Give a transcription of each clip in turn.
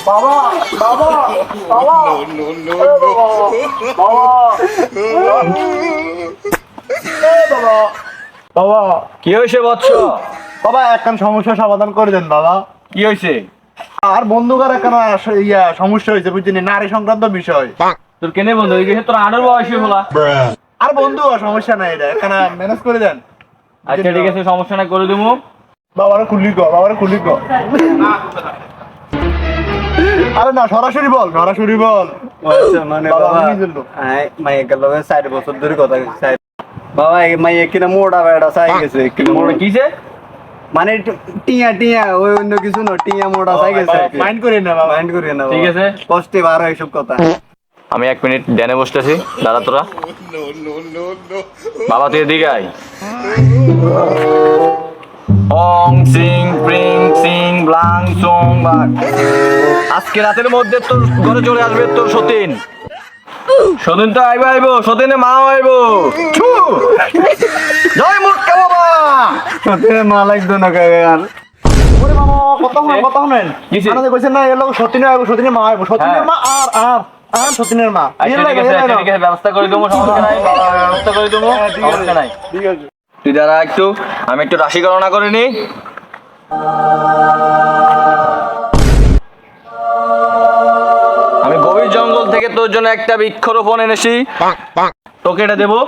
বাবা বাবা বাবা No, no, বাবা বাবা বাবা কি হয়েছে বৎস? বাবা একখান সমস্যার সমাধান করে দেন বাবা। কি হয়েছে? আর বন্ধুকার একখান সমস্যা হয়েছে বুঝছেন, নারী সংক্রান্ত বিষয়। তোর কেনে বন্ধু ওই তোর আনার বয়সী হলা। আর বন্ধু সমস্যা নাই, এটা একখানা ম্যানেজ করে দেন। আচ্ছা ঠিক আছে, সমস্যা নাই, করে দেবো। বাবারা খুলি গো, বাবারা খুলি গো। আরে না, সরাসরি বল, সরাসরি বল। আচ্ছা মানে বাবা, বাবা আমি নিজের লোক। মাইকের লগে 4 বছর ধরে কথা কইছি। বাবা এই মাইয়ে কিনা মোড়া বেড়া চাই গেছে কিনা মোড়ে কিছে? মানে টিয়া টিয়া ওই অন্য কিছু না, টিয়া মোড়া চাই গেছে। মাইন্ড করেন না বাবা। মাইন্ড করিয়ে না ঠিক আছে। কষ্টে বার হয় এসব কথা। আমি 1 মিনিট ধ্যানে বসতেছি। দাদা তোরা no, no, no, no. বাবা তুই এদিকে আয়। ওং সিং প্রিং সিং ব্লাং সং বাং। আজকে রাতের মধ্যে তোর ঘরে চলে আসবে তোর সতীন। সতীন তো আইবো, সতীনের মা আইবো। ছু! জয় মুর্কা বাবা। সত্যি মা লাগতো না কাকার। ওরে বাবা, কথা শুনেন, কথা শুনেন। কিসে? আপনাদের কইছেন না, এর লোক সতীনের আইবো, সতীনের মা আইবো, সতীনের মা আর সতীনের মা। আচ্ছা ঠিক আছে, আচ্ছা, ঠিক আছে, ব্যবস্থা করে দেবো, সমস্যা নাই, ব্যবস্থা করে দেবো, সমস্যা নাই। ঠিক আছে। তুই দাঁড়া একটু, আমি একটু রাশি গণনা করে নি। আমি গভীর জঙ্গল থেকে তোর জন্য একটা বৃক্ষরোপণ এনেছি, তোকে এটা দেবো।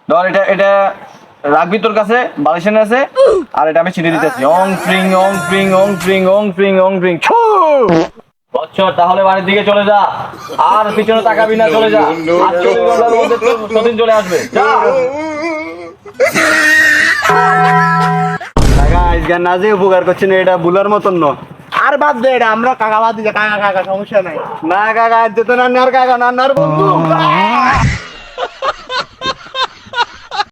ধর এটা এটা রাখবি তোর কাছে, বালিশের আছে। আর এটা আমি ছিঁড়ে দিতেছি। অং ফ্রিং অং ফ্রিং অং ফ্রিং অং ফ্রিং অং ফ্রিং ছু। বচ্চর তাহলে বাড়ির দিকে চলে যা, আর পিছনে তাকাবি না, চলে যা। আর 24 ঘন্টার মধ্যে তোর সতীন চলে আসবে, যা। কাকা আজকে না যে উপকার করছেন এটা ভুলার মতন ন। আর বাদ দে, এটা আমরা কাকা বাদ দিছে, কাকা কাকা সমস্যা নাই। না কাকা আজ তো নান্নার কাকা নান্নার বন্ধু।